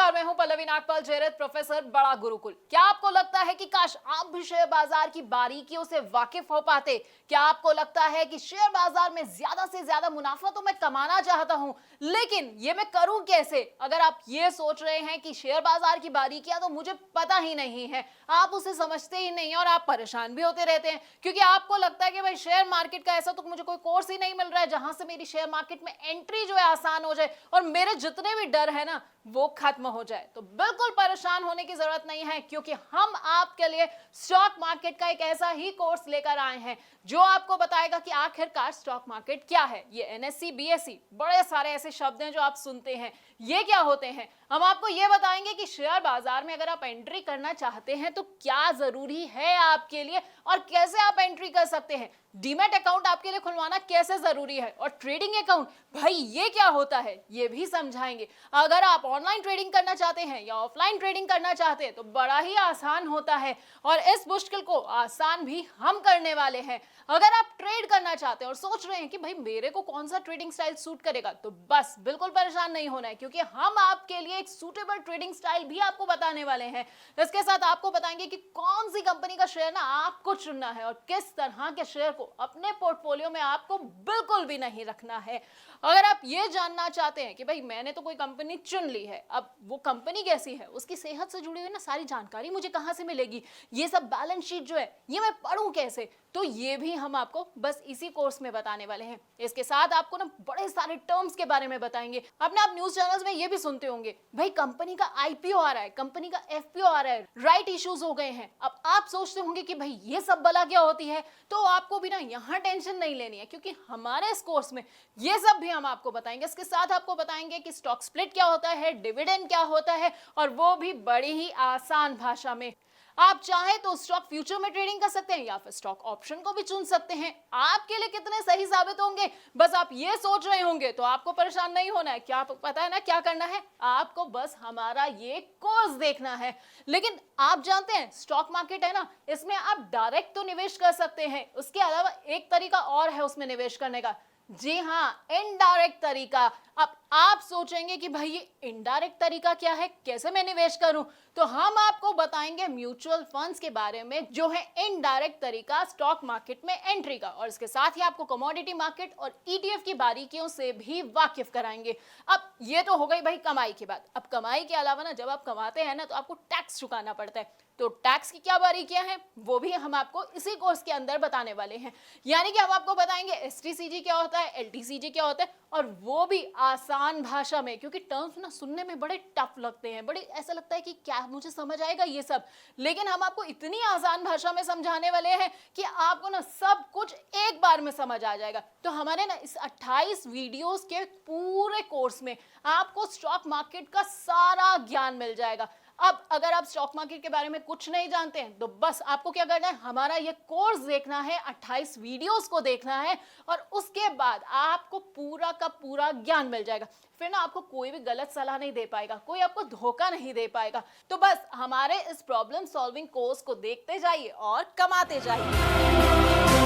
नमस्कार, मैं हूं पल्लवी नागपाल जयरथ, प्रोफेसर बड़ा गुरुकुल। क्या आपको लगता है कि काश आप भी शेयर बाजार की बारीकियों से वाकिफ हो पाते? क्या आपको लगता है कि शेयर बाजार में ज्यादा से ज्यादा मुनाफा तो मैं कमाना चाहता हूं, लेकिन ये मैं करूं कैसे? अगर आप ये सोच रहे हैं कि शेयर बाजार की बारीकियां तो मुझे पता ही नहीं है, आप उसे समझते ही नहीं और आप परेशान भी होते रहते हैं, क्योंकि आपको लगता है कि भाई शेयर मार्केट का ऐसा तो मुझे कोई कोर्स ही नहीं मिल रहा है जहां से मेरी शेयर मार्केट में एंट्री जो है आसान हो जाए और मेरे जितने भी डर है ना वो खत्म हो जाए। तो बिल्कुल परेशान होने की जरूरत नहीं है, क्योंकि हम आपके लिए स्टॉक मार्केट का एक ऐसा ही कोर्स लेकर आए हैं जो आपको बताएगा कि आखिरकार स्टॉक मार्केट क्या है। ये एनएससी, बीएससी, बड़े सारे ऐसे शब्द हैं जो आप सुनते हैं, ये क्या होते हैं। हम आपको ये बताएंगे कि शेयर बाजार में अगर आप एंट्री करना चाहते हैं तो क्या जरूरी है आपके लिए और कैसे आप एंट्री कर सकते हैं। डीमैट अकाउंट आपके लिए खुलवाना कैसे जरूरी है और ट्रेडिंग अकाउंट भाई ये क्या होता है ये भी समझाएंगे। अगर आप ऑनलाइन ट्रेडिंग करना चाहते हैं या ऑफलाइन ट्रेडिंग करना चाहते हैं तो बड़ा ही आसान होता है और इस मुश्किल को आसान भी हम करने वाले हैं। अगर आप ट्रेड करना चाहते हैं और सोच रहे हैं कि भाई मेरे को कौन सा ट्रेडिंग स्टाइल सूट करेगा, तो बस बिल्कुल परेशान नहीं होना है, क्योंकि हम आपके लिए एक सूटेबल ट्रेडिंग स्टाइल भी आपको बताने वाले हैं। इसके साथ आपको बताएंगे कि कौन सी कंपनी का शेयर ना आपको चुनना है और किस तरह के शेयर को अपने पोर्टफोलियो में आपको बिल्कुल भी नहीं रखना है। अगर आप ये जानना चाहते हैं कि भाई मैंने तो कोई कंपनी चुन ली है, अब वो कंपनी कैसी है, उसकी सेहत से जुड़ी हुई ना सारी जानकारी मुझे कहां से मिलेगी, ये सब बैलेंस शीट जो है ये मैं पढ़ूं कैसे, तो ये भी हम आपको बस इसी कोर्स में बताने वाले हैं। इसके साथ आपको ना बड़े सारे टर्म्स के बारे में बताएंगे। अपने आप न्यूज चैनल्स में ये भी सुनते होंगे भाई कंपनी का आईपीओ आ रहा है, कंपनी का एफपीओ आ रहा है, राइट इश्यूज हो गए हैं। अब आप सोचते होंगे कि भाई ये सब बला क्या होती है, तो आपको भी ना यहाँ टेंशन नहीं लेनी है, क्योंकि हमारे इस कोर्स में ये सब भी हम आपको बताएंगे। इसके साथ आपको बताएंगे कि स्टॉक स्प्लिट क्या होता है, डिविडेंड क्या होता है, और वो भी बड़ी ही आसान भाषा में। आप चाहे तो स्टॉक फ्यूचर में ट्रेडिंग कर सकते हैं या फिर स्टॉक ऑप्शन को भी चुन सकते हैं। आपके लिए कितने सही साबित होंगे बस आप ये सोच रहे होंगे, तो आपको परेशान नहीं होना है। क्या पता है ना क्या करना है, आपको बस हमारा ये कोर्स देखना है। लेकिन आप जानते हैं स्टॉक मार्केट है ना, इसमें आप डायरेक्ट तो निवेश कर सकते हैं, उसके अलावा एक तरीका और है उसमें निवेश करने का, जी हाँ, इनडायरेक्ट तरीका। अब आप सोचेंगे कि भाई ये इनडायरेक्ट तरीका क्या है, कैसे मैं निवेश करूं, तो हम आपको बताएंगे म्यूचुअल फंड्स के बारे में जो है इनडायरेक्ट तरीका स्टॉक मार्केट में एंट्री का, और इसके साथ ही आपको कमोडिटी मार्केट और ईटीएफ की बारीकियों से भी वाकिफ कराएंगे। अब ये तो हो गई भाई कमाई की बात। अब कमाई के अलावा ना जब आप कमाते हैं ना तो आपको टैक्स चुकाना पड़ता है, तो टैक्स की क्या बारीकियां हैं वो भी हम आपको इसी कोर्स के अंदर बताने वाले हैं। यानी कि हम आपको बताएंगे एसटीसीजी क्या होता है, एलटीसीजी क्या होता है, और वो भी आसान भाषा में, क्योंकि टर्म्स ना सुनने में बड़े टफ लगते हैं, बड़े ऐसा लगता है कि क्या मुझे समझ आएगा ये सब, लेकिन हम आपको इतनी आसान भाषा में समझाने वाले हैं कि आपको ना सब कुछ एक बार में समझ आ जाएगा। तो हमारे ना इस 28 वीडियोस के पूरे कोर्स में आपको स्टॉक मार्केट का सारा ज्ञान मिल जाएगा। अब अगर आप स्टॉक मार्केट के बारे में कुछ नहीं जानते हैं तो बस आपको क्या करना है, हमारा ये कोर्स देखना है, 28 वीडियोस को देखना है, और उसके बाद आपको पूरा का पूरा ज्ञान मिल जाएगा। फिर ना आपको कोई भी गलत सलाह नहीं दे पाएगा, कोई आपको धोखा नहीं दे पाएगा। तो बस हमारे इस प्रॉब्लम सॉल्विंग कोर्स को देखते जाइए और कमाते जाइए।